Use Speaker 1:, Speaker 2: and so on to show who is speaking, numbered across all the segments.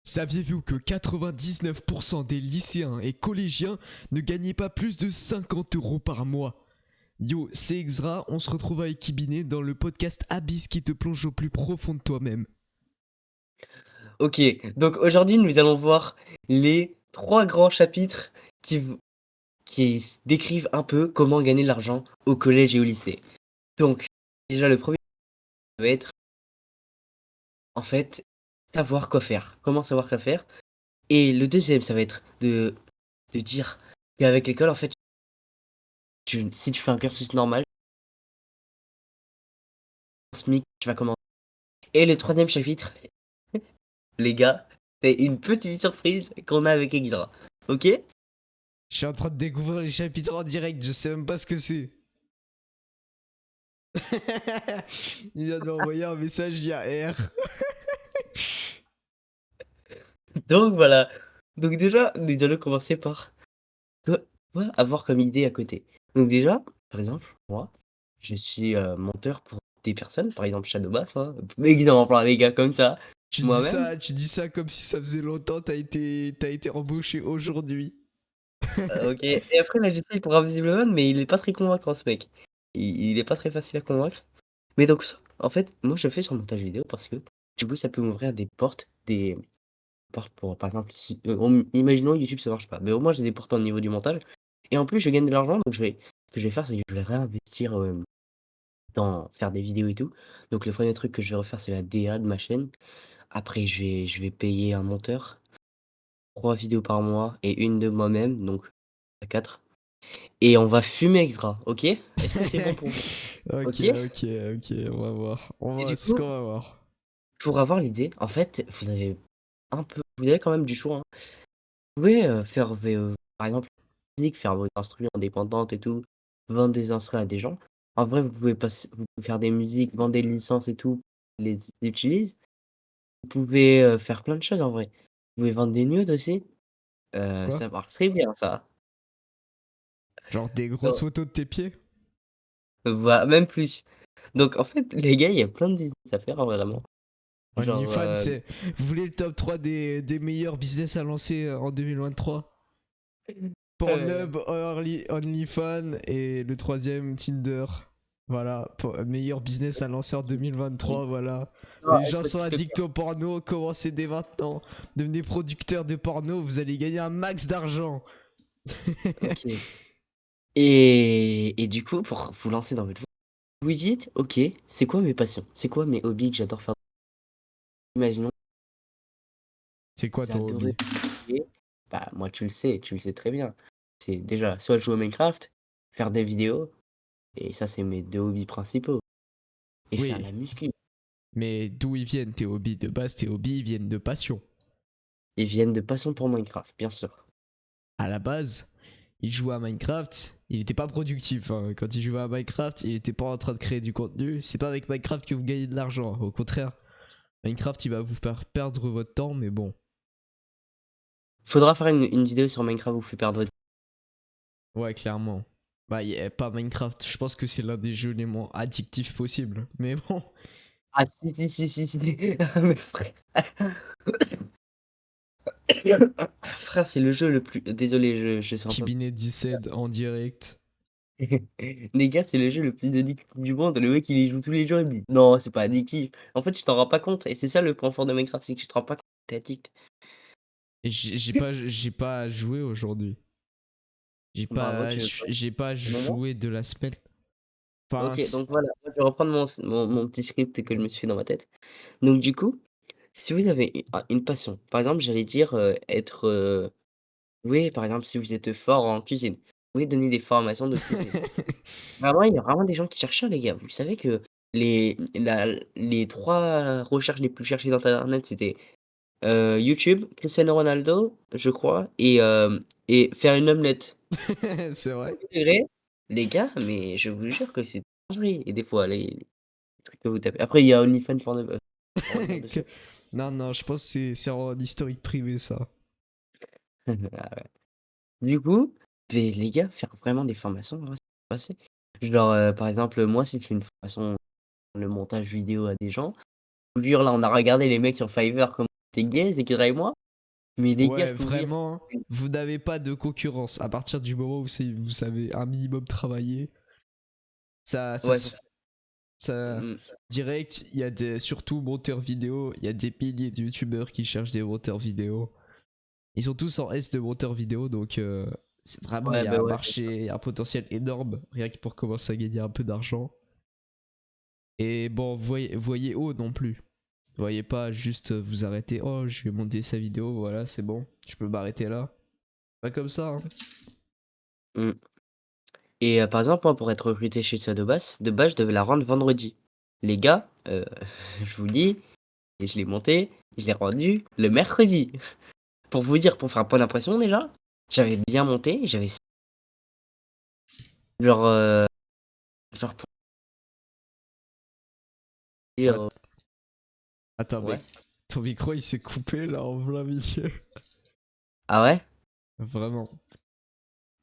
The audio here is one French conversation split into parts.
Speaker 1: Saviez-vous que 99% des lycéens et collégiens ne gagnaient pas plus de 50 euros par mois? Yo, c'est Exra, on se retrouve avec Kibiné dans le podcast Abyss qui te plonge au plus profond de toi-même.
Speaker 2: Ok, donc aujourd'hui nous allons voir les trois grands chapitres décrivent un peu comment gagner de l'argent au collège et au lycée. Donc déjà le premier va être en fait savoir quoi faire, comment savoir quoi faire. Et le deuxième ça va être de dire qu'avec l'école en fait si tu fais un cursus normal, SMIC, tu vas commencer. Et le troisième chapitre, les gars, c'est une petite surprise qu'on a avec Exra. Ok?
Speaker 1: Je suis en train de découvrir les chapitres en direct, je sais même pas ce que c'est. Il vient de m'envoyer un message via R.
Speaker 2: Donc voilà. Donc déjà, nous allons commencer par quoi avoir comme idée à côté. Donc déjà, par exemple, moi, je suis monteur pour des personnes, par exemple Shadowbass, hein, évidemment plein les gars comme ça, moi-même.
Speaker 1: Tu dis ça comme si ça faisait longtemps, t'as été embauché aujourd'hui.
Speaker 2: Ok. Et après là j'essaye pour Invisible Man, mais il est pas très convaincant ce mec. Il est pas très facile à convaincre. Mais donc ça, en fait, moi je fais sur le montage vidéo parce que du coup ça peut m'ouvrir des portes pour, par exemple, si, imaginons YouTube ça marche pas, mais au moins j'ai des portes au niveau du montage. Et en plus je gagne de l'argent, donc ce que je vais faire, c'est que je vais réinvestir dans faire des vidéos et tout. Donc le premier truc que je vais refaire, c'est la DA de ma chaîne. Après, je vais payer un monteur, 3 vidéos par mois et une de moi-même, donc à 4. Et on va fumer extra, OK? Est-ce que c'est bon pour vous?
Speaker 1: Ok,
Speaker 2: OK?
Speaker 1: ok, ok, on va voir.
Speaker 2: Et
Speaker 1: C'est
Speaker 2: du
Speaker 1: ce
Speaker 2: coup,
Speaker 1: qu'on va voir.
Speaker 2: pour avoir l'idée, en fait, vous avez quand même du choix, hein. Vous pouvez, faire par exemple, musique, faire vos instrus indépendantes et tout, vendre des instrus à des gens. En vrai, vous pouvez faire des musiques, vendre des licences et tout, les utiliser. Vous pouvez, faire plein de choses en vrai. Vous pouvez vendre des nudes aussi,
Speaker 1: Quoi?
Speaker 2: ça marcherait bien ça.
Speaker 1: Genre des grosses
Speaker 2: Non,
Speaker 1: photos de tes pieds?
Speaker 2: même plus. Donc en fait, les gars, il y a plein de business à faire en vrai, vraiment. Genre,
Speaker 1: OnlyFans, c'est. Vous voulez le top 3 des meilleurs business à lancer en 2023? Pornhub, OnlyFans et le troisième Tinder. Voilà, meilleur business à lancer en 2023, voilà.
Speaker 2: non,
Speaker 1: Les gens
Speaker 2: écoute,
Speaker 1: sont
Speaker 2: je te
Speaker 1: addicts au porno, commencez dès maintenant. Devenez producteur de porno, vous allez gagner un max d'argent.
Speaker 2: OK. Et du coup, pour vous lancer dans votre vie, vous dites: «OK, c'est quoi mes passions? C'est quoi mes hobbies que j'adore faire?» Imaginons,
Speaker 1: C'est quoi
Speaker 2: vous
Speaker 1: ton
Speaker 2: adorez
Speaker 1: hobby?
Speaker 2: jouer, bah, moi tu le sais très bien. C'est déjà soit jouer à Minecraft, faire des vidéos et ça, c'est mes 2 hobbies principaux et faire
Speaker 1: Oui,
Speaker 2: la muscu.
Speaker 1: mais d'où ils viennent tes hobbies? De base, tes hobbies ils viennent de passion.
Speaker 2: Ils viennent de passion pour Minecraft, bien sûr.
Speaker 1: À la base, il jouait à Minecraft, il était pas productif, hein. Quand il jouait à Minecraft, il était pas en train de créer du contenu. C'est pas avec Minecraft que vous gagnez de l'argent. Au contraire, Minecraft, il va vous faire perdre votre temps, mais bon.
Speaker 2: Faudra faire une vidéo sur Minecraft où vous fait perdre votre
Speaker 1: Ouais, clairement. Bah, pas Minecraft. Je pense que c'est l'un des jeux les moins addictifs possibles. Mais bon.
Speaker 2: ah si. Mais frère frère, c'est le jeu le plus désolé, je suis en train
Speaker 1: Kibinet 17 en direct.
Speaker 2: les gars, c'est le jeu le plus addictif du monde. Le mec, il y joue tous les jours, il me dit: «Non, c'est pas addictif». En fait, tu t'en rends pas compte et c'est ça le point fort de Minecraft, c'est que tu te rends pas compte que tu es addict.
Speaker 1: Et j'ai pas joué aujourd'hui.
Speaker 2: Bravo, tu veux quoi?
Speaker 1: J'ai pas
Speaker 2: Un moment?
Speaker 1: joué de la semaine. Enfin,
Speaker 2: OK, donc voilà, moi, je vais reprendre mon petit script que je me suis fait dans ma tête. Donc du coup, si vous avez une passion, par exemple, j'allais dire, oui, par exemple, si vous êtes fort en cuisine, vous pouvez donner des formations de cuisine. Vraiment, il y a vraiment des gens qui cherchent ça, les gars. Vous savez que les 3 recherches les plus cherchées d'internet, c'était, YouTube, Cristiano Ronaldo, je crois et faire une omelette.
Speaker 1: c'est vrai.
Speaker 2: Premier degré, les gars, mais je vous jure que c'est dinguerie et des fois les trucs que vous tapez. Après, il y a OnlyFans Pornhub, pour revenir dessus.
Speaker 1: Non, non, je pense que c'est en historique privé ça.
Speaker 2: Ah ouais. Du coup, les gars, faire vraiment des formations, en vrai, c'est passé. Genre, par exemple, moi, si je fais une formation, le montage vidéo à des gens, je vous jure, là, on a regardé les mecs sur Fiverr t'es gay, c'est qu'il et moi. Mais les gars,
Speaker 1: Ouais,
Speaker 2: je peux vous dire,
Speaker 1: vraiment, vous n'avez pas de concurrence. À partir du moment où vous savez un minimum travailler, ça, ça,
Speaker 2: ouais,
Speaker 1: se- ça,
Speaker 2: mm,
Speaker 1: direct, il y a des, surtout monteurs vidéo, il y a des milliers de youtubeurs qui cherchent des monteurs vidéo. Ils sont tous en S de monteurs vidéo, donc c'est vraiment, il
Speaker 2: ouais,
Speaker 1: y a
Speaker 2: bah
Speaker 1: un
Speaker 2: ouais.
Speaker 1: marché, un potentiel énorme, rien que pour commencer à gagner un peu d'argent. Et bon, voyez haut non plus. Voyez pas juste vous arrêter, oh, je vais monter sa vidéo, voilà, c'est bon, je peux m'arrêter là. Pas comme ça, hein.
Speaker 2: Mm. Et par exemple, moi, pour être recruté chez Sadobas, de base, je devais la rendre vendredi. Les gars, je vous le dis, et je l'ai monté, je l'ai rendu le mercredi. Pour vous dire, pour faire un point d'impression déjà, j'avais bien monté, j'avais genre, genre pour dire,
Speaker 1: Ouais, attends,
Speaker 2: ouais.
Speaker 1: mais ton micro il s'est coupé là en plein milieu.
Speaker 2: Ah ouais?
Speaker 1: Vraiment.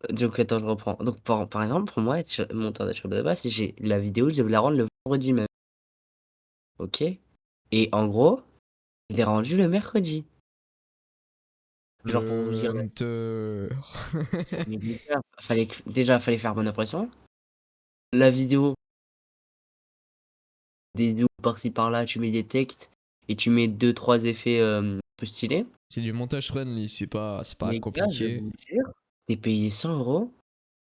Speaker 2: Donc attends, je reprends. Donc par exemple, pour moi, être monteur d'HB de base, j'ai la vidéo, je devais la rendre le vendredi même. Ok? Et en gros, je l'ai rendu le mercredi. Genre pour vous dire,
Speaker 1: Hunter.
Speaker 2: mais les gars, déjà, fallait faire bonne impression. La vidéo, des vidéos par-ci par-là, tu mets des textes et tu mets deux trois effets un peu stylés.
Speaker 1: C'est du montage friendly, c'est pas
Speaker 2: Les gars, je
Speaker 1: compliqué.
Speaker 2: vous jure, t'es payé 100 €,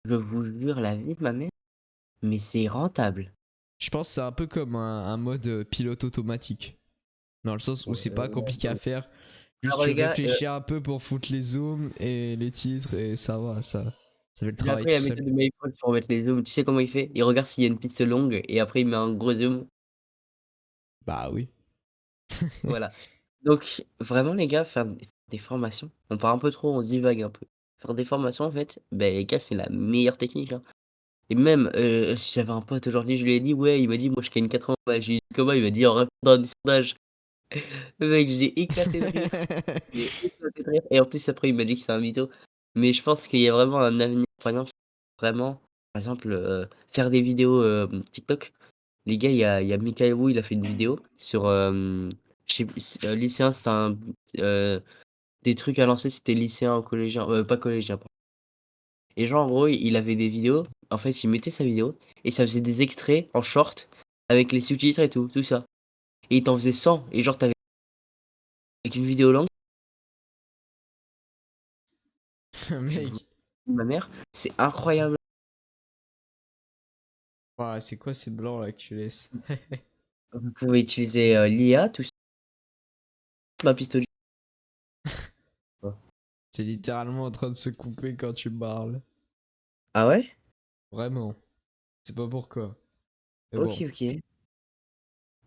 Speaker 2: je vous jure, la vie de ma mère, mais c'est rentable.
Speaker 1: Je pense que c'est un peu comme un mode pilote automatique. Dans le sens où
Speaker 2: Ouais,
Speaker 1: c'est pas compliqué à faire. Juste
Speaker 2: alors
Speaker 1: tu
Speaker 2: les gars,
Speaker 1: réfléchis un peu pour foutre les zooms et les titres et ça va, ça fait le
Speaker 2: j'ai
Speaker 1: travail
Speaker 2: appris
Speaker 1: tout
Speaker 2: la
Speaker 1: seul.
Speaker 2: méthode de Maypros pour mettre les zooms. Tu sais comment il fait? Il regarde s'il y a une piste longue et après il met un gros zoom.
Speaker 1: Bah oui.
Speaker 2: Voilà. Donc vraiment les gars, faire des formations, on part un peu trop, on se divague un peu. Faire des formations en fait, ben les gars, c'est la meilleure technique, hein. Et même, j'avais un pote aujourd'hui, je lui ai dit: «Ouais», il m'a dit: «Moi je gagne 80 balles». J'ai dit: «Comment?» Il m'a dit: «En répondant à des sondages». Mec, j'ai éclaté de rire. J'ai éclaté de rire et en plus après il m'a dit que c'est un mytho. Mais je pense qu'il y a vraiment un avenir, par exemple, vraiment, par exemple, faire des vidéos, TikTok. Les gars, il y a Michael Wu, il a fait une vidéo sur, je sais plus, lycéen, c'était heu, des trucs à lancer, c'était lycéen ou collégien, pas collégien, pardon. Et genre en gros, il avait des vidéos, en fait, il mettait sa vidéo et ça faisait des extraits en short avec les sous-titres et tout ça. Et il t'en faisait 100 et genre tu avec une vidéo longue, je vous
Speaker 1: Mec.
Speaker 2: ma mère, c'est incroyable.
Speaker 1: Ouais, c'est quoi ces blancs là que tu laisses?
Speaker 2: Vous pouvez utiliser, l'IA, tout ça, ma pistolet.
Speaker 1: C'est littéralement en train de se couper quand tu parles.
Speaker 2: Ah ouais?
Speaker 1: Vraiment. C'est pas pourquoi. Mais
Speaker 2: OK,
Speaker 1: bon.
Speaker 2: OK.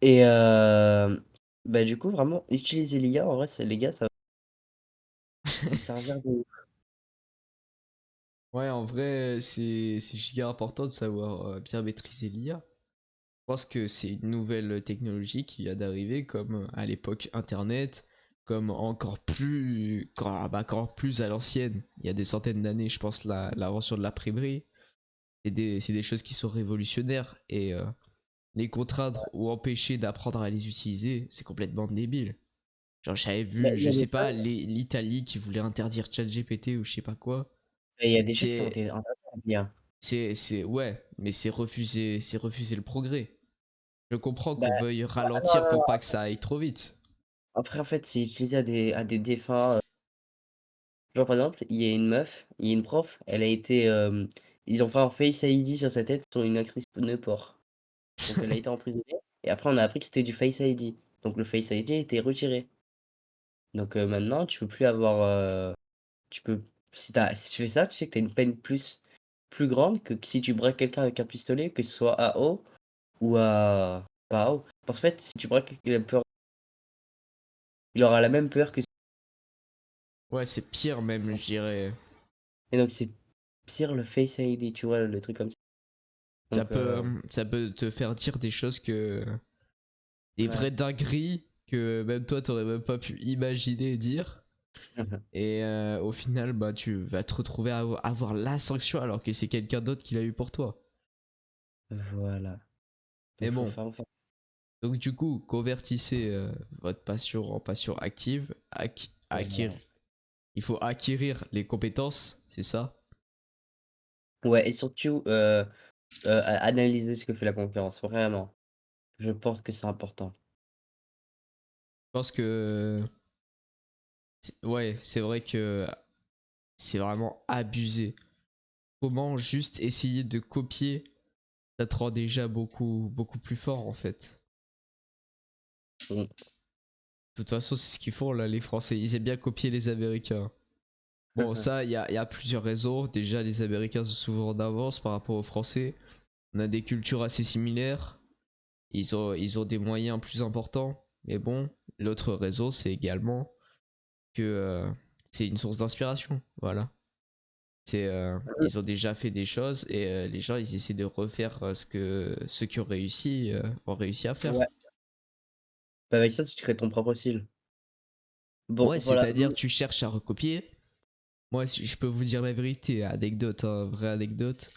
Speaker 2: Et bah, du coup, vraiment, utiliser l'IA, en vrai, c'est les gars, ça va vous servir de
Speaker 1: Ouais, en vrai, c'est giga important de savoir bien maîtriser l'IA. Je pense que c'est une nouvelle technologie qui vient d'arriver, comme à l'époque Internet, comme encore plus à l'ancienne, il y a des centaines d'années, je pense, l'invention de l'imprimerie. C'est des choses qui sont révolutionnaires et les contraindre ou empêcher d'apprendre à les utiliser, c'est complètement débile. Genre, j'avais
Speaker 2: bah,
Speaker 1: vu,
Speaker 2: il y
Speaker 1: je
Speaker 2: a
Speaker 1: sais
Speaker 2: des
Speaker 1: pas,
Speaker 2: choses
Speaker 1: l'Italie qui voulait interdire ChatGPT ou je sais pas quoi.
Speaker 2: il y a des choses qui ont
Speaker 1: C'est,
Speaker 2: été interdites avec l'IA.
Speaker 1: ouais, mais c'est refuser le progrès. Je comprends
Speaker 2: Bah,
Speaker 1: qu'on veuille
Speaker 2: non,
Speaker 1: ralentir
Speaker 2: non,
Speaker 1: pour pas
Speaker 2: non.
Speaker 1: que ça aille trop vite.
Speaker 2: Après, en fait, c'est utilisé à des défunts, genre, par exemple, il y a une prof, elle a été, ils ont fait un Face ID sur sa tête sur une actrice de porc. Donc elle a été emprisonnée et après on a appris que c'était du Face ID. Donc le Face ID a été retiré. Donc maintenant tu peux plus avoir, tu peux si tu fais ça, tu sais que tu as une peine plus grande que si tu braques quelqu'un avec un pistolet, que ce soit à eau ou à pas à eau. Parce qu'en fait, si tu braques quelqu'un, il aura la même peur que
Speaker 1: Ouais, c'est pire même, je dirais.
Speaker 2: et donc c'est pire le Face ID, tu vois? Le truc comme ça. Donc
Speaker 1: Ça peut te faire dire des choses que. Des vraies
Speaker 2: ouais.
Speaker 1: dingueries que même toi t'aurais même pas pu imaginer dire. Et au final, bah, tu vas te retrouver à avoir la sanction alors que c'est quelqu'un d'autre qui l'a eu pour toi.
Speaker 2: Voilà.
Speaker 1: Mais
Speaker 2: Donc faut
Speaker 1: bon,
Speaker 2: faire
Speaker 1: Donc du coup, convertissez votre passion en passion active.
Speaker 2: Voilà.
Speaker 1: Il faut acquérir les compétences, c'est ça?
Speaker 2: Ouais, et surtout, analyser ce que fait la concurrence, vraiment. Je pense que c'est important.
Speaker 1: Je pense que ouais, c'est vrai que c'est vraiment abusé. Comment juste essayer de copier, ça te rend déjà beaucoup plus fort en fait.
Speaker 2: Mmh.
Speaker 1: De toute façon, c'est ce qu'ils font là, les Français. Ils aiment bien copier les Américains. Bon, ça, il y a plusieurs raisons. Déjà, les Américains sont souvent en avance par rapport aux Français. On a des cultures assez similaires. Ils ont des moyens plus importants. Mais bon, l'autre raison, c'est également que c'est une source d'inspiration. Voilà. Ils ont déjà fait des choses et les gens, ils essaient de refaire ce que ceux qui ont réussi à faire.
Speaker 2: Ouais, bah, avec ça, tu crées ton propre style. Bon,
Speaker 1: Ouais,
Speaker 2: voilà,
Speaker 1: c'est-à-dire tu cherches à recopier. Moi, si je peux vous dire la vérité, anecdote, hein, vraie anecdote.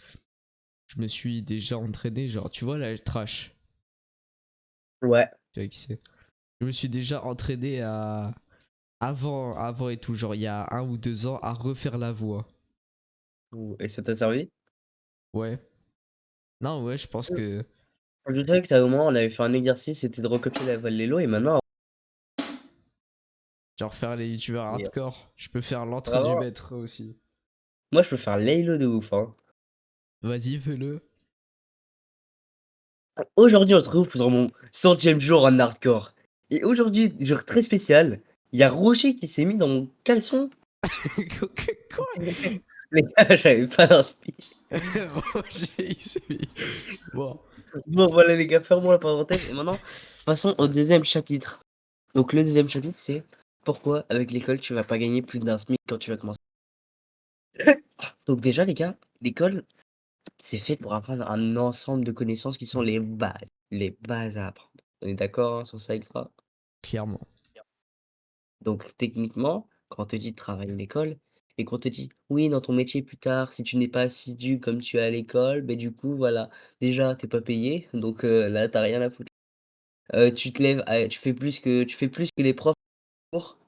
Speaker 1: Je me suis déjà entraîné, genre, tu vois, la trash.
Speaker 2: ouais.
Speaker 1: Tu vois qui c'est. Je me suis déjà entraîné avant et tout, genre, il y a 1 ou 2 ans, à refaire la voix.
Speaker 2: Ouh, et ça t'a servi?
Speaker 1: Ouais. Non, ouais, je pense
Speaker 2: Mmh.
Speaker 1: que.
Speaker 2: Je dirais que c'est un moment, on avait fait un exercice, c'était de recopier la voix de Lelo et maintenant
Speaker 1: Genre, faire les youtubeurs
Speaker 2: et
Speaker 1: hardcore. Je peux faire l'entre du
Speaker 2: vraiment,
Speaker 1: maître aussi.
Speaker 2: moi, je peux faire Laylo de ouf, hein.
Speaker 1: Vas-y, fais-le.
Speaker 2: Aujourd'hui, on se retrouve pour mon 100e jour en hardcore et aujourd'hui, jour très spécial, il y a Rocher qui s'est mis dans mon caleçon.
Speaker 1: Quoi?
Speaker 2: Les gars, j'avais pas d'inspi.
Speaker 1: Roger, il s'est mis. Bon.
Speaker 2: Bon, voilà les gars, fermons la parenthèse et maintenant, passons au deuxième chapitre. Donc le deuxième chapitre, c'est pourquoi avec l'école, tu vas pas gagner plus d'un SMIC quand tu vas commencer. Donc déjà les gars, l'école, c'est fait pour apprendre un ensemble de connaissances qui sont les bases à apprendre. On est d'accord, hein, sur ça, Extra?
Speaker 1: Clairement.
Speaker 2: Donc techniquement, quand on te dit de travailler à l'école et qu'on te dit: «Oui, dans ton métier plus tard, si tu n'es pas assidu comme tu es à l'école, beh, du coup, voilà, déjà tu es pas payé, donc là, tu as rien à foutre». Tu te lèves à tu fais plus que les profs cours,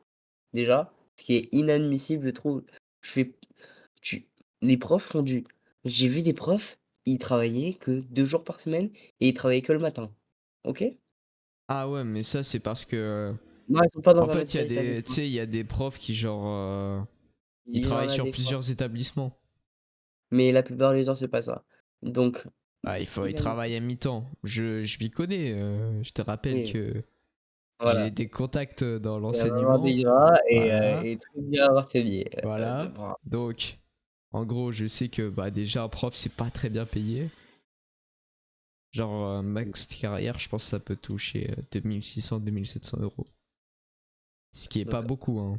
Speaker 2: déjà, ce qui est inadmissible, je trouve. Tu fais tu Les profs font du j'ai vu des profs, ils travaillaient que 2 jours par semaine et ils travaillaient que le matin. OK?
Speaker 1: Ah ouais, mais ça, c'est parce que.
Speaker 2: Non, ils sont pas
Speaker 1: En
Speaker 2: dans un
Speaker 1: fait, il y a
Speaker 2: autre
Speaker 1: des. Tu
Speaker 2: établissement.
Speaker 1: sais, il y a des profs qui, genre. Ils
Speaker 2: Il y en
Speaker 1: travaillent
Speaker 2: a
Speaker 1: sur
Speaker 2: des fois,
Speaker 1: plusieurs établissements.
Speaker 2: mais la plupart du temps, c'est pas ça. Donc
Speaker 1: Ah,
Speaker 2: c'est
Speaker 1: ils travaillent
Speaker 2: inadmissible.
Speaker 1: à mi-temps. Je m'y connais. Je te rappelle
Speaker 2: Oui,
Speaker 1: que j'ai
Speaker 2: voilà.
Speaker 1: des contacts dans
Speaker 2: Il y a vraiment des
Speaker 1: l'enseignement.
Speaker 2: gras
Speaker 1: Voilà.
Speaker 2: et très bien renseigné, de
Speaker 1: Voilà.
Speaker 2: bras.
Speaker 1: Donc, en gros, je sais que bah, déjà, un prof, c'est pas très bien payé. Genre, max carrière, je pense que ça peut toucher 2600-2700 euros. Ce qui est pas
Speaker 2: Donc
Speaker 1: beaucoup, hein.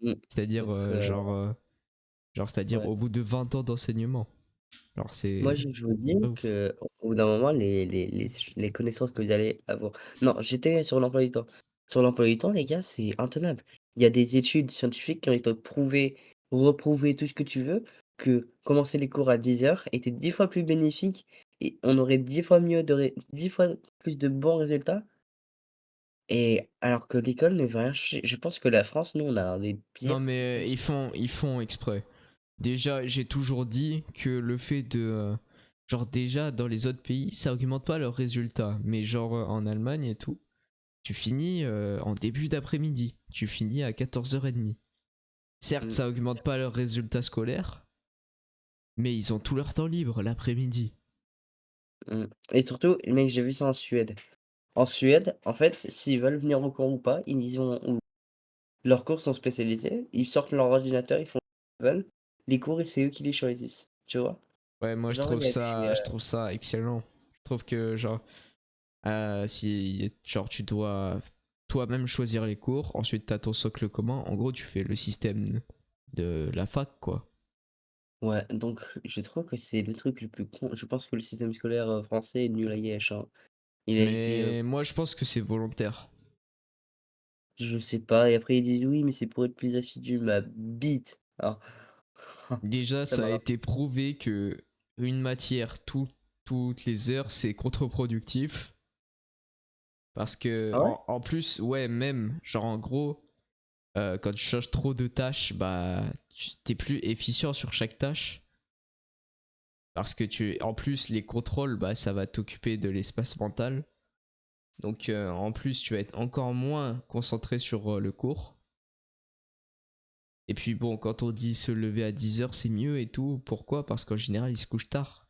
Speaker 2: mmh,
Speaker 1: C'est-à-dire,
Speaker 2: donc
Speaker 1: c'est-à-dire
Speaker 2: ouais.
Speaker 1: au bout de 20 ans d'enseignement. Alors,
Speaker 2: Moi,
Speaker 1: c'est
Speaker 2: je vous dis
Speaker 1: pas ouf.
Speaker 2: qu'au bout d'un moment, les connaissances que vous allez avoir non, j'étais sur l'emploi du temps. Sur l'emploi du temps, les gars, c'est intenable. Il y a des études scientifiques qui ont été prouvées, reprouvées, tout ce que tu veux, que commencer les cours à 10 heures était 10 fois plus bénéfique et on aurait 10 fois mieux de ré 10 fois plus de bons résultats et alors que l'école ne veut rien changer. Je pense que la France, nous, on a un des
Speaker 1: Non,
Speaker 2: pires
Speaker 1: mais
Speaker 2: systèmes
Speaker 1: ils font exprès. Déjà, j'ai toujours dit que le fait de. Genre, déjà, dans les autres pays, ça augmente pas leurs résultats. Mais, genre, en Allemagne et tout, tu finis en début d'après-midi. Tu finis à 14h30. Certes,
Speaker 2: mmh,
Speaker 1: ça augmente pas leurs résultats scolaires, mais ils ont tout leur temps libre l'après-midi.
Speaker 2: mmh et surtout, mec, j'ai vu ça en Suède. En Suède, en fait, s'ils veulent venir au cours ou pas, ils ont ou leurs cours sont spécialisés, ils sortent leur ordinateur, ils font ce qu'ils veulent. Les cours et c'est eux qui les choisissent, tu vois?
Speaker 1: Ouais, moi,
Speaker 2: Genre, il y a des,
Speaker 1: je trouve ça excellent. Je trouve que, genre, si genre tu dois toi-même choisir les cours, ensuite t'as ton socle commun, en gros tu fais le système de la fac quoi.
Speaker 2: ouais, donc je trouve que c'est le truc le plus con. Je pense que le système scolaire, français est nul à yesh, hein. Il a été,
Speaker 1: Mais moi je pense que c'est volontaire.
Speaker 2: je sais pas et après ils disent: «Oui, mais c'est pour être plus assidu». Ma bite! Ah,
Speaker 1: Déjà
Speaker 2: ça
Speaker 1: ça a
Speaker 2: m'a
Speaker 1: été prouvé que une matière toutes les heures c'est contre-productif. Parce que,
Speaker 2: Ah ouais?
Speaker 1: en plus, ouais, même, genre en gros, quand tu changes trop de tâches, bah, t'es plus efficient sur chaque tâche. Parce que en plus, les contrôles, bah, ça va t'occuper de l'espace mental. Donc, en plus, tu vas être encore moins concentré sur le cours. Et puis, bon, quand on dit se lever à 10 heures, c'est mieux et tout. Pourquoi? Parce qu'en général, ils se couchent tard.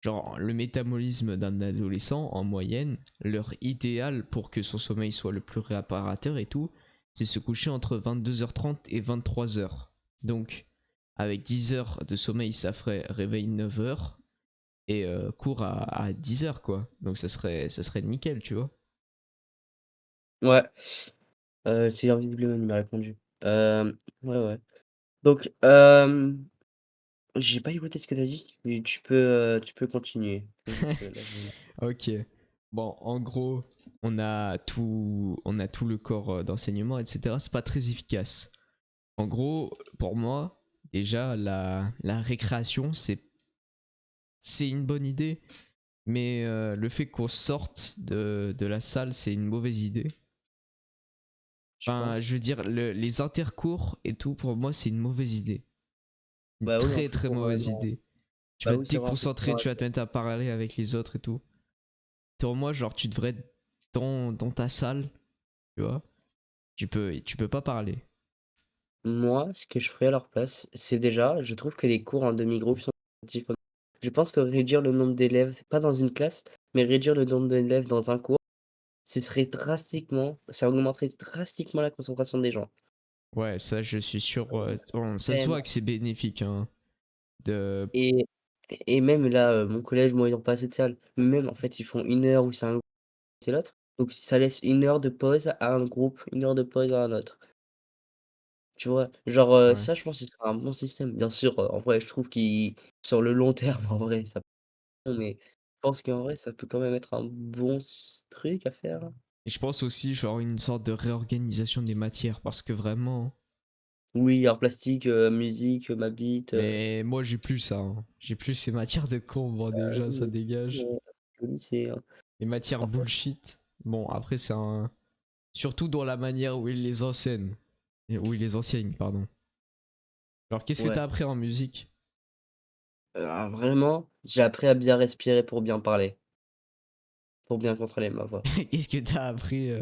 Speaker 1: Genre, le métabolisme d'un adolescent, en moyenne, l'heure idéale pour que son sommeil soit le plus réparateur et tout, c'est se coucher entre 22h30 et 23h. Donc, avec 10 heures de sommeil, ça ferait réveil 9h et cours à 10 heures, quoi. Donc, ça serait nickel, tu vois.
Speaker 2: Ouais, c'est Invisiblement, il m'a répondu. Ouais, ouais. Donc, j'ai pas écouté ce que t'as dit, mais tu peux continuer. Parce que là, j'ai
Speaker 1: Ok. Bon, en gros, on a tout le corps d'enseignement, etc. C'est pas très efficace. En gros, pour moi, déjà, la récréation, c'est une bonne idée, mais le fait qu'on sorte de la salle, c'est une mauvaise idée.
Speaker 2: je
Speaker 1: Enfin, je
Speaker 2: pense.
Speaker 1: veux dire, les intercours et tout, pour moi, c'est une mauvaise idée. Une
Speaker 2: Bah oui, en
Speaker 1: très
Speaker 2: plus
Speaker 1: très
Speaker 2: pour,
Speaker 1: mauvaise
Speaker 2: non,
Speaker 1: idée. Tu
Speaker 2: bah
Speaker 1: vas
Speaker 2: oui,
Speaker 1: te
Speaker 2: c'est vrai, en plus
Speaker 1: déconcentrer,
Speaker 2: pour
Speaker 1: tu vas te mettre à parler avec les autres et tout. Pour moi, genre, tu devrais être dans ta salle, tu vois. Tu peux pas parler.
Speaker 2: moi, ce que je ferais à leur place, c'est déjà, je trouve que les cours en demi-groupe sont productifs. Je pense que réduire le nombre d'élèves, c'est pas dans une classe, mais réduire le nombre d'élèves dans un cours, ça augmenterait drastiquement la concentration des gens.
Speaker 1: Ouais, ça, je suis sûr. Bon, ça se voit
Speaker 2: Vraiment.
Speaker 1: que c'est bénéfique, hein. De...
Speaker 2: Et et même là, mon collège, moi, ils ont pas assez de salles. Même en fait, ils font 1 heure où c'est un groupe, c'est l'autre. Donc ça laisse 1 heure de pause à un groupe, 1 heure de pause à un autre. Tu vois? Genre,
Speaker 1: Ouais.
Speaker 2: ça, je pense que ce serait un bon système. Bien sûr, en vrai, je trouve qu'il sur le long terme, en vrai, ça mais je pense qu'en vrai, ça peut quand même être un bon truc à faire.
Speaker 1: Et je pense aussi, genre, une sorte de réorganisation des matières, parce que vraiment.
Speaker 2: Oui, art plastique, musique, ma bite,
Speaker 1: Mais moi, j'ai plus ça, hein. J'ai plus ces matières de con, bon, déjà, ça
Speaker 2: oui,
Speaker 1: dégage.
Speaker 2: au lycée, hein.
Speaker 1: Les matières
Speaker 2: Parfois,
Speaker 1: bullshit. Bon, après, c'est un. Surtout dans la manière où ils les enseignent. Où ils les enseignent, pardon. Alors, qu'est-ce que
Speaker 2: ouais.
Speaker 1: t'as appris en musique?
Speaker 2: Vraiment, j'ai appris à bien respirer pour bien parler, pour bien contrôler ma voix.
Speaker 1: Qu'est-ce que t'as appris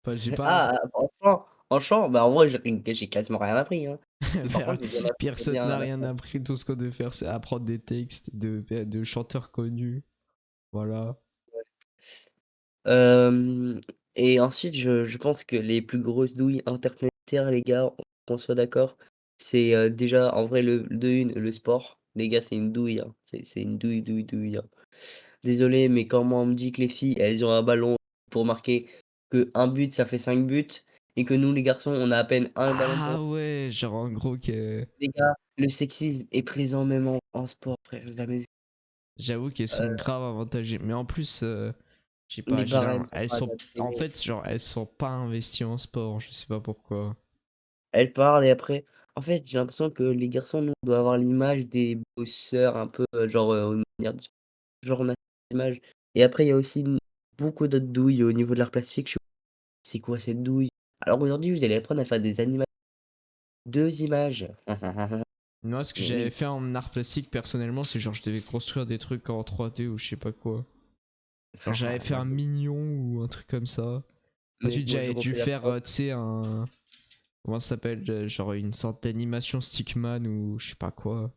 Speaker 1: Enfin, j'ai pas.
Speaker 2: Ah, en chant, bah, en vrai, j'ai quasiment rien appris, hein. Mais par contre, j'ai bien appris à
Speaker 1: Personne n'a
Speaker 2: bien
Speaker 1: rien appris. Tout ce qu'on doit faire, c'est apprendre des textes de chanteurs connus. Voilà.
Speaker 2: hem et ensuite, je pense que les plus grosses douilles interplanétaires, les gars, qu'on soit d'accord, c'est, déjà, en vrai, de 1, le sport. Les gars, c'est une douille, hein. C'est une douille, douille, douille, hein. Désolé, mais quand moi, on me dit que les filles, elles ont un ballon pour marquer, que un but, ça fait 5 buts et que nous, les garçons, on a à peine un ballon pour
Speaker 1: Ah ouais, genre en gros que.
Speaker 2: les gars, le sexisme est présent même en sport, frère, j'ai jamais vu.
Speaker 1: J'avoue qu'elles sont
Speaker 2: Heu,
Speaker 1: grave avantagées. Mais en plus, je sais pas,
Speaker 2: les barèmes sont
Speaker 1: elles
Speaker 2: pas
Speaker 1: sont. En
Speaker 2: adaptés.
Speaker 1: fait, genre, elles sont pas investies en sport. Je sais pas pourquoi.
Speaker 2: Elle parle et après en fait, j'ai l'impression que les garçons, nous, on doit avoir l'image des bosseurs un peu, genre, une manière de genre on a cette image et après il y a aussi beaucoup d'autres douilles au niveau de l'art plastique, je «C'est quoi cette douille?» alors aujourd'hui, vous allez apprendre à faire des anima 2 images.
Speaker 1: Moi, ce que
Speaker 2: Mais
Speaker 1: j'avais
Speaker 2: oui,
Speaker 1: fait en art plastique, personnellement, c'est genre, je devais construire des trucs en 3D ou je sais pas quoi. Genre, j'avais fait un mignon ou un truc comme ça.
Speaker 2: mec,
Speaker 1: Ensuite,
Speaker 2: moi je
Speaker 1: j'avais dû
Speaker 2: refais la
Speaker 1: faire,
Speaker 2: prod.
Speaker 1: tu sais, un. Comment ça s'appelle genre une sorte d'animation Stickman ou je sais pas quoi.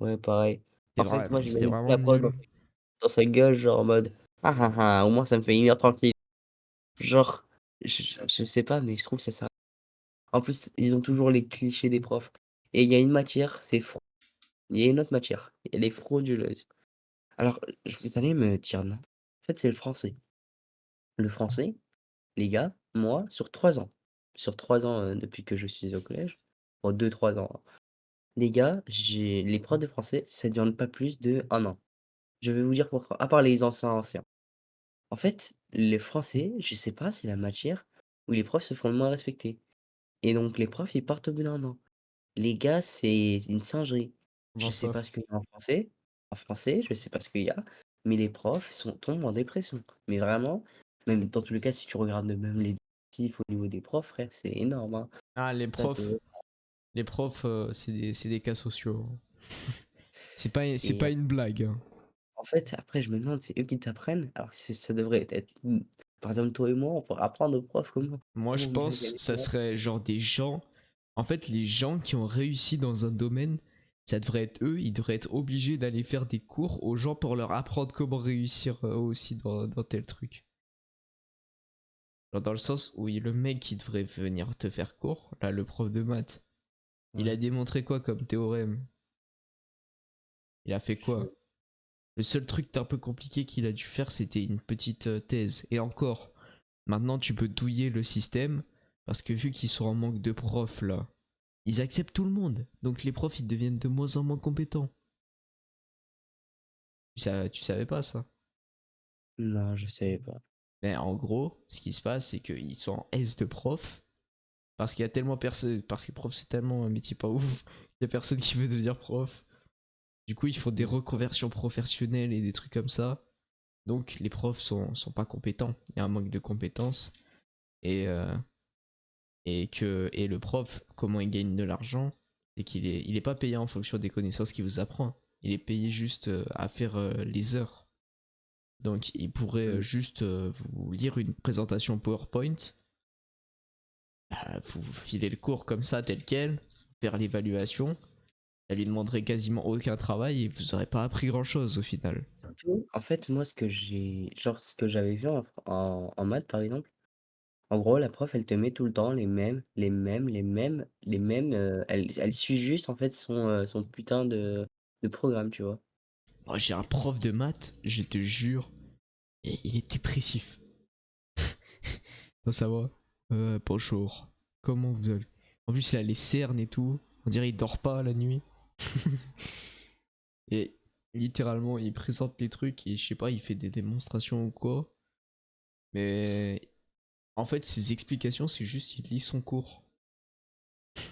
Speaker 2: Ouais, pareil. En fait, moi
Speaker 1: C'était
Speaker 2: j'imagine trop
Speaker 1: vraiment
Speaker 2: la prod
Speaker 1: nul.
Speaker 2: dans sa gueule, genre en mode: «Ah ah ah, au moins ça me fait 1 heure tranquille». Genre, je sais pas, mais je trouve que ça sert en plus, ils ont toujours les clichés des profs et il y a une matière, c'est frau il y a une autre matière, elle est frauduleuse. Alors, vous allez me dire: «Non». En fait, c'est le français. Le français, les gars, moi, sur 3 ans, depuis que je suis au collège, bon 2-3 ans, hein. Les gars, j'ai les profs de français, ça dure pas plus de 1 an. Je vais vous dire pourquoi, à part les anciens. En fait, le français, je sais pas, c'est la matière où les profs se font le moins respecter et donc les profs, ils partent au bout d'1 an. Les gars, c'est une singerie. Je
Speaker 1: Comment
Speaker 2: sais
Speaker 1: ça?
Speaker 2: pas ce qu'il y a en français. En français, je sais pas ce qu'il y a. mais les profs tombent en dépression. Mais vraiment, même dans tous les cas, si tu regardes même les chiffres au niveau des profs, frère, c'est énorme, hein.
Speaker 1: Ah,
Speaker 2: Ça peut-
Speaker 1: les profs, c'est des cas sociaux. C'est
Speaker 2: Et
Speaker 1: pas une blague, hein.
Speaker 2: en fait, après, je me demande, c'est eux qui t'apprennent, alors que ça devrait être, par exemple, toi et moi, on pourrait apprendre aux profs
Speaker 1: Moi, je
Speaker 2: comment bien
Speaker 1: pense,
Speaker 2: gagner.
Speaker 1: ça serait genre des gens. En fait, les gens qui ont réussi dans un domaine, ça devrait être eux, ils devraient être obligés d'aller faire des cours aux gens pour leur apprendre comment réussir aussi dans tel truc. Genre dans le sens où le mec qui devrait venir te faire cours, là, le prof de maths, il a
Speaker 2: Ouais.
Speaker 1: démontré quoi comme théorème? Il a fait
Speaker 2: Je-
Speaker 1: quoi? Le seul truc un peu compliqué qu'il a dû faire, c'était une petite thèse. Et encore, maintenant tu peux douiller le système, parce que vu qu'ils sont en manque de profs là, ils acceptent tout le monde. Donc les profs ils deviennent de moins en moins compétents. Tu savais pas ça?
Speaker 2: Non, je savais pas.
Speaker 1: Mais en gros, ce qui se passe, c'est qu'ils sont en S de prof. Parce qu'il y a tellement personne. Parce que prof c'est tellement un métier pas ouf. Il y a personne qui veut devenir prof. Du coup, il faut des
Speaker 2: Mm.
Speaker 1: reconversions professionnelles et des trucs comme ça. Donc les profs sont pas compétents. Il y a un manque de compétences. Et, et le prof, comment il gagne de l'argent, c'est il est pas payé en fonction des connaissances qu'il vous apprend. Il est payé juste à faire les heures. Donc il pourrait
Speaker 2: Mm.
Speaker 1: juste vous lire une présentation PowerPoint, vous filer le cours comme ça tel quel, faire l'évaluation. Ça lui demanderait quasiment aucun travail et vous aurez pas appris grand chose au final.
Speaker 2: Surtout, en fait, moi, ce que j'avais vu en maths, par exemple, en gros, la prof, elle te met tout le temps les mêmes, elle suit juste, en fait, son putain de programme, tu vois.
Speaker 1: Moi j'ai un prof de maths, je te jure, et il est dépressif. Non, ça va. Bonjour. Comment vous allez? En plus, il a les cernes et tout. On dirait il dort pas la nuit. Et littéralement, il présente les trucs et je sais pas, il fait des démonstrations ou quoi. Mais en fait, ses explications, c'est juste il lit son cours.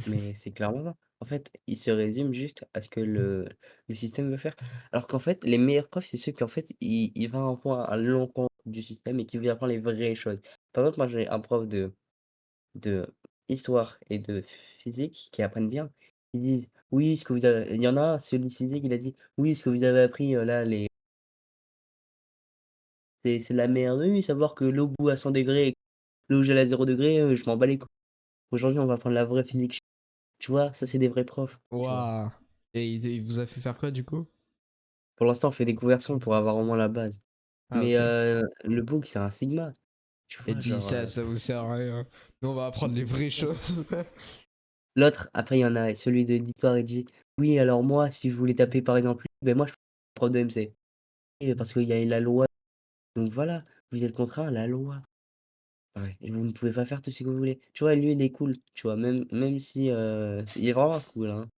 Speaker 2: Mais c'est clairement ça. En fait, il se résume juste à ce que le système veut faire. Alors qu'en fait, les meilleurs profs, c'est ceux qui, en fait, ils vont un peu à l'encontre du système et qui veulent apprendre les vraies choses. Par exemple, moi, j'ai un prof de histoire et de physique qui apprennent bien. Ils disent: «Oui, ce que vous avez» il y en a un, celui de physique, il a dit: «Oui, ce que vous avez appris, là, les c'est de la merde. Oui, savoir que l'eau bout à 100 degrés et l'eau gèle à 0 degré, je m'en bats les couilles. Aujourd'hui, on va apprendre la vraie physique». Tu vois? Ça, c'est des vrais profs, tu vois?
Speaker 1: Waouh. Et il vous a fait faire quoi du coup?
Speaker 2: Pour l'instant, on fait des conversions pour avoir au moins la base.
Speaker 1: Ah,
Speaker 2: Mais,
Speaker 1: ok.
Speaker 2: le book, c'est un sigma, tu
Speaker 1: Et
Speaker 2: vois?
Speaker 1: dit
Speaker 2: Genre,
Speaker 1: ça, ça vous sert à rien. Nous, on va apprendre les vraies choses.
Speaker 2: l'autre, après, il y en a celui de l'histoire, il dit: «Oui, alors moi, si je voulais taper, par exemple, ben moi, je suis prof de MC. Et parce qu'il y a la loi, donc voilà, vous êtes contraint à la loi. Ouais, et vous ne pouvez pas faire tout ce que vous voulez». Tu vois? Lui, il est cool, tu vois? Même si, il est vraiment cool, hein.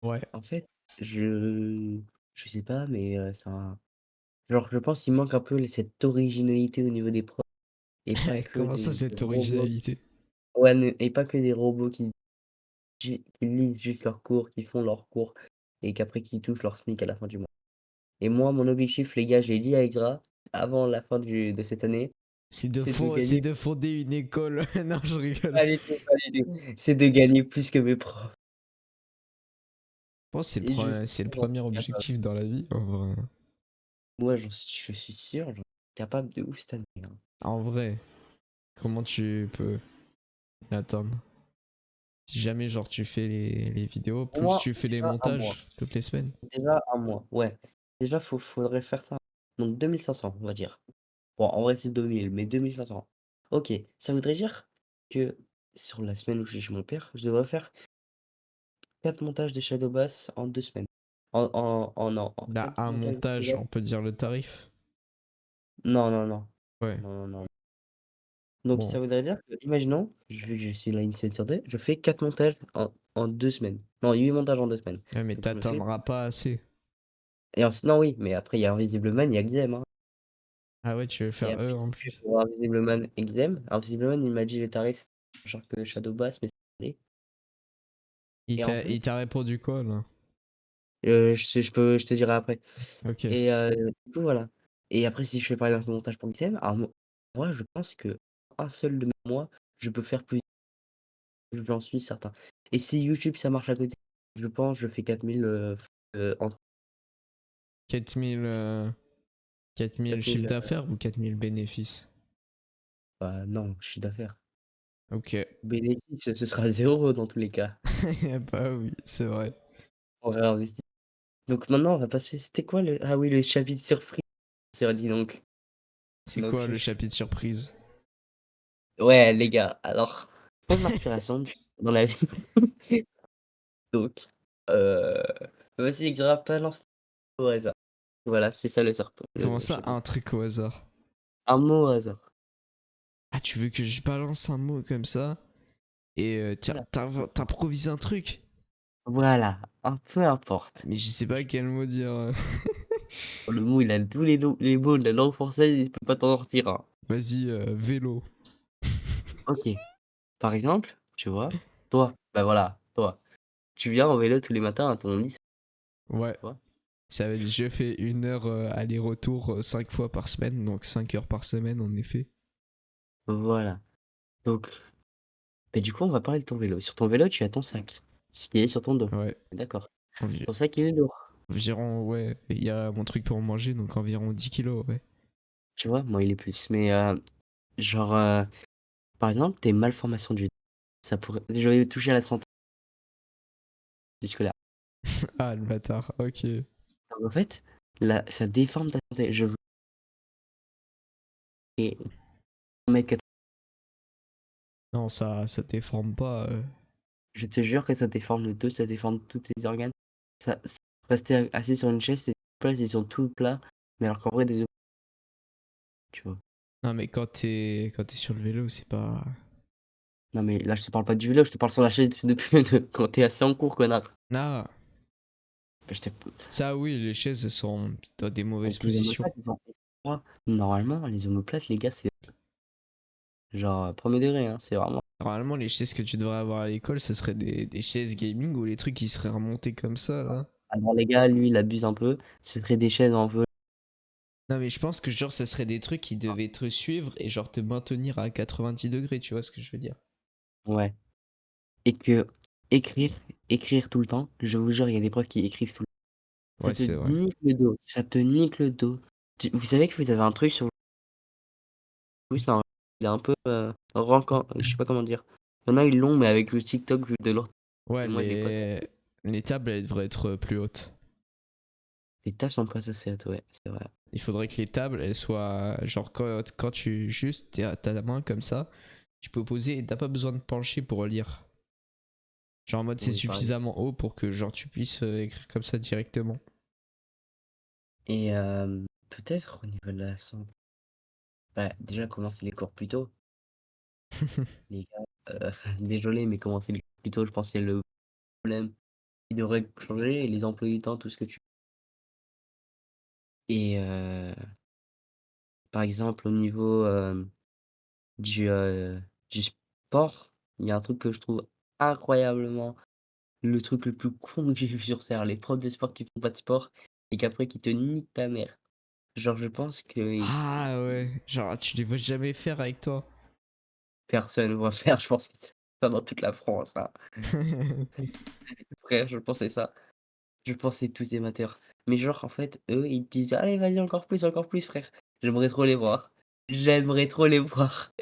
Speaker 1: Ouais.
Speaker 2: En fait, je je sais pas, mais, c'est un genre, je pense qu'il manque un peu cette originalité au niveau des profs et pas que
Speaker 1: Comment ça,
Speaker 2: des
Speaker 1: cette
Speaker 2: robots.
Speaker 1: originalité?
Speaker 2: Ouais, ne et pas que des robots qui lisent juste leurs cours, qui font leurs cours et qu'après qui touchent leur SMIC à la fin du mois. Et moi, mon objectif, les gars, je l'ai dit à Exra, avant la fin de cette année, c'est de
Speaker 1: C'est
Speaker 2: gagner
Speaker 1: de fonder une école. Non, je rigole.
Speaker 2: pas du tout, pas du tout. C'est de gagner plus que mes profs
Speaker 1: Je pense que
Speaker 2: et je
Speaker 1: c'est le
Speaker 2: sais j'en
Speaker 1: premier
Speaker 2: suis capable.
Speaker 1: objectif dans la vie, en vrai.
Speaker 2: Moi, je suis sûr, j'en suis capable de ouf cette année, hein.
Speaker 1: En vrai, comment tu peux l'atteindre? Si jamais, genre, tu fais les vidéos,
Speaker 2: Au
Speaker 1: plus
Speaker 2: moins,
Speaker 1: tu fais les montages toutes les semaines.
Speaker 2: déjà 1 mois, ouais. Déjà, faudrait faire ça. Donc 2 500, on va dire. Bon, en vrai, c'est 2 000, mais 2 500. OK, ça voudrait dire que sur la semaine où je suis chez mon père, je devrais faire 4 montages de Shadow Bass en 2 semaines. Non, en
Speaker 1: Là,
Speaker 2: 4
Speaker 1: un
Speaker 2: montages de
Speaker 1: montage,
Speaker 2: Shadow
Speaker 1: on
Speaker 2: Bass.
Speaker 1: peut dire le tarif.
Speaker 2: Non, non, non.
Speaker 1: Ouais.
Speaker 2: Non, non, non. Donc
Speaker 1: Bon.
Speaker 2: ça voudrait dire que, imaginons, vu que je suis là une semaine sur 2, je fais 4 montages en 2 semaines. Non, 8 montages en 2 semaines.
Speaker 1: Ouais, mais
Speaker 2: Donc je me fais
Speaker 1: t'atteindras pas assez.
Speaker 2: et ensuite non, oui, mais après il y a Invisible Man, il y a Xem, hein.
Speaker 1: Ah ouais, tu veux
Speaker 2: Et
Speaker 1: faire
Speaker 2: après
Speaker 1: eux
Speaker 2: si
Speaker 1: en
Speaker 2: tu fais
Speaker 1: plus.
Speaker 2: pour Invisible Man et Xem, Invisible Man, il m'a dit les tarifs, c'est moins cher que Shadow Bass, mais c'est allé. Et en fait,
Speaker 1: Il t'a répondu quoi là?
Speaker 2: Je te dirai après.
Speaker 1: Ok.
Speaker 2: Et du coup, voilà. Et après, si je fais par exemple le montage pour Pixel, alors moi, je pense que un seul de moi, je peux faire plus, j'en suis certain. Et si YouTube, ça marche à côté, je pense, je fais 4000 entre
Speaker 1: 4000, 4000
Speaker 2: 4000,
Speaker 1: chiffre d'affaires ou 4000 bénéfices?
Speaker 2: bah, non, chiffre d'affaires.
Speaker 1: Ok.
Speaker 2: Bénéfice, ce sera 0 dans tous les cas.
Speaker 1: Bah oui, c'est vrai.
Speaker 2: On réinvestit. Donc maintenant, on va passer, c'était quoi le ah oui, le chapitre surprise sur dis donc.
Speaker 1: C'est
Speaker 2: Donc
Speaker 1: quoi le chapitre surprise?
Speaker 2: ouais, les gars, alors, prendre l'inspiration dans la vie. Donc, heu, vas-y, grave, balance au hasard. Voilà, c'est ça le
Speaker 1: Comment
Speaker 2: le
Speaker 1: ça, un
Speaker 2: chapitre.
Speaker 1: truc au hasard?
Speaker 2: Un mot au hasard.
Speaker 1: Ah, tu veux que je balance un mot comme ça et
Speaker 2: Voilà.
Speaker 1: t'improvises un truc?
Speaker 2: Voilà, un peu importe.
Speaker 1: Mais je sais pas quel mot dire.
Speaker 2: Le mot, il a tous les mots de la langue française, il peut pas t'en sortir un.
Speaker 1: Vas-y, vélo.
Speaker 2: OK. Par exemple, tu vois, toi, bah, voilà, toi, tu viens en vélo tous les matins à ton lycée,
Speaker 1: Ouais.
Speaker 2: tu vois?
Speaker 1: Ça veut dire je fais 1 heure aller-retour 5 fois par semaine, donc 5 heures par semaine en effet.
Speaker 2: Voilà. Donc, bah, du coup, on va parler de ton vélo. Sur ton vélo, tu as ton sac, qui est sur ton dos.
Speaker 1: Ouais.
Speaker 2: D'accord.
Speaker 1: Envi-
Speaker 2: Ton sac, il est lourd.
Speaker 1: Environ, ouais. Il y a mon truc pour manger, donc environ 10 kilos, ouais.
Speaker 2: Tu vois? Moi, il est plus. Mais, genre, par exemple, tes malformations du ça pourrait je vais toucher à la santé scolaire.
Speaker 1: Ah, le bâtard, ok.
Speaker 2: Donc en fait, là, ça déforme ta santé. Je voulais 1 m 80,
Speaker 1: Non, ça déforme pas.
Speaker 2: je te jure que ça déforme le dos, ça déforme tous tes organes. Rester assis sur une chaise, c'est place, ils sont tout plats, mais alors qu'en vrai, des os, tu vois?
Speaker 1: Non, mais quand t'es sur le vélo, c'est pas.
Speaker 2: Non, mais là, je te parle pas du vélo, je te parle sur la chaise depuis de quand tu es assis en cours, connard.
Speaker 1: Ah,
Speaker 2: Bah, je t'ai
Speaker 1: ça oui, les chaises elles sont dans des mauvaises
Speaker 2: avec les
Speaker 1: positions.
Speaker 2: omoplates, normalement, les omoplates, les gars, c'est genre, 1er degré, hein, c'est vraiment
Speaker 1: Normalement, les chaises que tu devrais avoir à l'école, ce serait des chaises gaming ou les trucs qui seraient remontés comme ça, là.
Speaker 2: alors les gars, lui, il abuse un peu, ce serait des chaises en velours.
Speaker 1: Non, mais je pense que genre, ça serait des trucs qui devaient te suivre et genre te maintenir à 90 degrés, tu vois ce que je veux dire?
Speaker 2: Ouais. Et que écrire écrire tout le temps, je vous jure, il y a des profs qui écrivent tout le temps. Ça
Speaker 1: Ouais,
Speaker 2: te
Speaker 1: c'est vrai.
Speaker 2: nique le dos, ça te nique le dos. Vous savez que vous avez un truc sur plus non, il est un peu, rampant, je sais pas comment dire. Il y en a, ils l'ont, mais avec le TikTok de l'orthographe,
Speaker 1: Ouais,
Speaker 2: moi je l'ai pas ça.
Speaker 1: les tables, elles devraient être plus hautes.
Speaker 2: Les tâches sont pas associées à toi, ouais, c'est vrai.
Speaker 1: Il faudrait que les tables, elles soient. Genre, quand tu juste t'as la main comme ça, tu peux poser et t'as pas besoin de pencher pour lire. Genre, en mode, c'est
Speaker 2: Oui, par exemple.
Speaker 1: suffisamment haut pour que genre tu puisses écrire comme ça directement.
Speaker 2: Et peut-être au niveau de la santé, bah, déjà commencer les cours plus tôt, les gars, désolé, mais commencer les cours plus tôt, je pense que c'est le problème. Il devrait changer les emplois du temps, tout ce que tu et par exemple, au niveau, du, du sport, il y a un truc que je trouve incroyablement le truc le plus con que j'ai vu sur terre, les profs de sport qui font pas de sport et qu'après qui te niquent ta mère. Genre, je pense que
Speaker 1: Ah ouais, genre, tu les vois jamais faire avec toi.
Speaker 2: personne va faire, je pense que c'est ça dans toute la France, hein. Frère, je pensais ça. Je pensais tous amateurs. Mais genre, en fait, eux, ils te disent: «Allez, vas-y, encore plus, frère». J'aimerais trop les voir. J'aimerais trop les voir.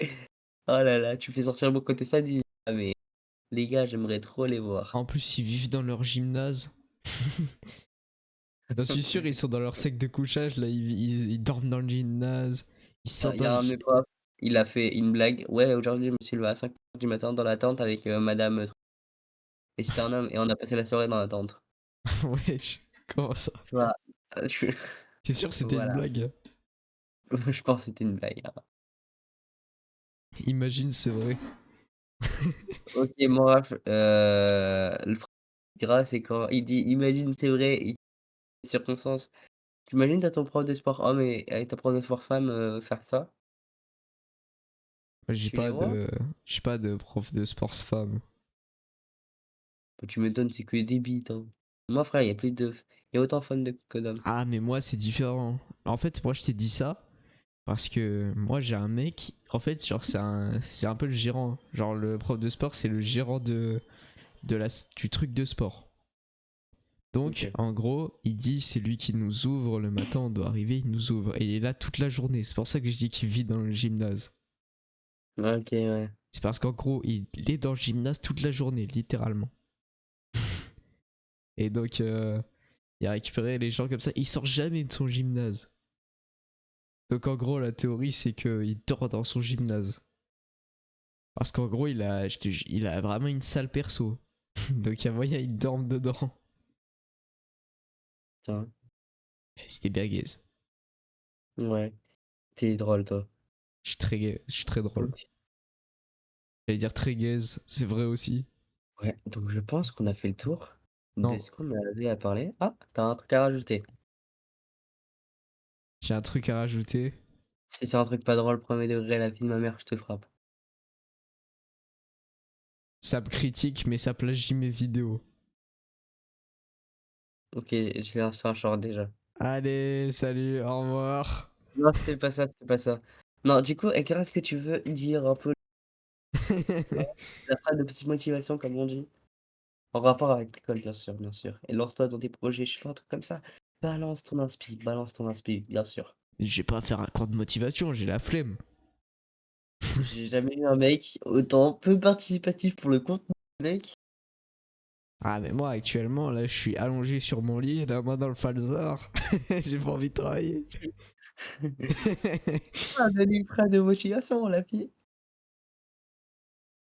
Speaker 2: Oh là là, tu fais sortir mon côté sadiste. Ah mais les gars, j'aimerais trop les voir.
Speaker 1: En plus, ils vivent dans leur gymnase. J'en suis sûr, ils sont dans leur sac de couchage, là, ils dorment dans le gymnase. Ils
Speaker 2: Ah,
Speaker 1: sortent
Speaker 2: il y
Speaker 1: dans
Speaker 2: a
Speaker 1: le
Speaker 2: un de mes profs, il a fait une blague: «Ouais, aujourd'hui, je me suis levé à 5 heures du matin dans la tente avec, madame, et c'était un homme et on a passé la soirée dans la tente».
Speaker 1: Wesh, comment ça?
Speaker 2: Tu vois? Je
Speaker 1: T'es sûr que c'était une
Speaker 2: voilà,
Speaker 1: blague?
Speaker 2: je pense que c'était une blague, hein.
Speaker 1: Imagine, c'est vrai.
Speaker 2: OK, moi, le truc gras, c'est quand il dit: «Imagine, c'est vrai», et circonstance. Tu imagines, tu ton prof de sport homme et ta prof de sport femme, faire ça?
Speaker 1: Moi,
Speaker 2: Tu les vois?
Speaker 1: j'ai pas de prof de sports femme.
Speaker 2: Bah, tu m'étonnes, c'est que des bites, hein. Moi, frère, il y a autant de femmes que d'hommes.
Speaker 1: Ah, mais moi, c'est différent. En fait, moi, je t'ai dit ça parce que moi, j'ai un mec. En fait, genre, c'est un peu le gérant. Genre, le prof de sport, c'est le gérant du truc de sport. Donc,
Speaker 2: Ok.
Speaker 1: en gros, il dit c'est lui qui nous ouvre le matin, on doit arriver, il nous ouvre. Et il est là toute la journée. C'est pour ça que je dis qu'il vit dans le gymnase.
Speaker 2: Ok, ouais.
Speaker 1: C'est parce qu'en gros, il est dans le gymnase toute la journée, littéralement. Et donc, il a récupéré les gens comme ça. Il sort jamais de son gymnase. Donc, en gros, la théorie, c'est qu'il dort dans son gymnase. Parce qu'en gros, il a vraiment une salle perso. Donc, il y a moyen, il dorme dedans.
Speaker 2: Putain.
Speaker 1: C'était bien gaze.
Speaker 2: Ouais. T'es drôle, toi.
Speaker 1: Je suis très drôle.
Speaker 2: Ok.
Speaker 1: J'allais dire très gaze, c'est vrai aussi.
Speaker 2: Ouais, donc je pense qu'on a fait le tour de
Speaker 1: Non,
Speaker 2: ce qu'on avait à parler. Ah, t'as un truc à rajouter.
Speaker 1: j'ai un truc à rajouter.
Speaker 2: Si c'est un truc pas drôle, premier degré, la vie de ma mère, je te frappe.
Speaker 1: Ça me critique, mais ça plagie mes vidéos.
Speaker 2: Ok, j'ai lancé un short déjà.
Speaker 1: Allez, salut, au revoir.
Speaker 2: Non, c'était pas ça, c'était pas ça. Non, du coup, est-ce que tu veux dire un peu la phrase de petite motivation, comme on dit? En rapport avec l'école, bien sûr, bien sûr. Et lance-toi dans tes projets, je sais pas, un truc comme ça. Balance ton inspi, bien sûr.
Speaker 1: Je vais pas faire un cours de motivation, j'ai la flemme.
Speaker 2: J'ai jamais eu un mec autant peu participatif pour le contenu, mec.
Speaker 1: Ah, mais moi, actuellement, là, je suis allongé sur mon lit, la main dans le falzar. J'ai pas envie de travailler.
Speaker 2: Ah, donne une phrase de motivation, la fille.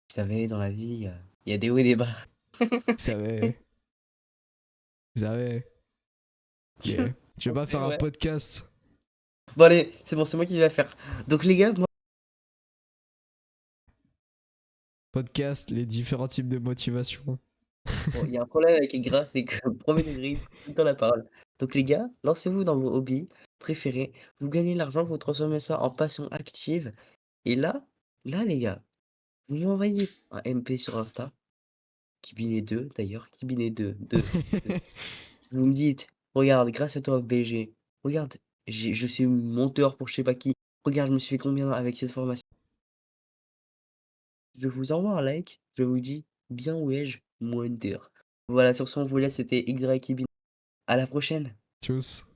Speaker 2: Vous savez, dans la vie, il y a des hauts et des bas.
Speaker 1: Vous savez, vous savez. Ok. Je vais
Speaker 2: OK,
Speaker 1: pas faire un
Speaker 2: ouais.
Speaker 1: podcast.
Speaker 2: Bon allez, c'est bon, c'est moi qui vais la faire. Donc les gars, moi
Speaker 1: Podcast, les différents types de motivation.
Speaker 2: bon, il y a un problème avec les gars, c'est que premier degré, il prend tout le temps la parole. Donc les gars, lancez-vous dans vos hobbies préférés. Vous gagnez de l'argent, vous transformez ça en passion active. Et là les gars, vous m'envoyez un MP sur Insta, Kibiné2 d'ailleurs, Kibiné2, 2. Vous me dites: «Regarde, grâce à toi BG, regarde, je suis monteur pour je sais pas qui. Regarde, je me suis fait combien avec cette formation». Je vous envoie un like, je vous dis: «Bien wesh, Wonder». Voilà, sur ce, on vous laisse, c'était Yxra et Kibin. À la prochaine!
Speaker 1: Tchuss.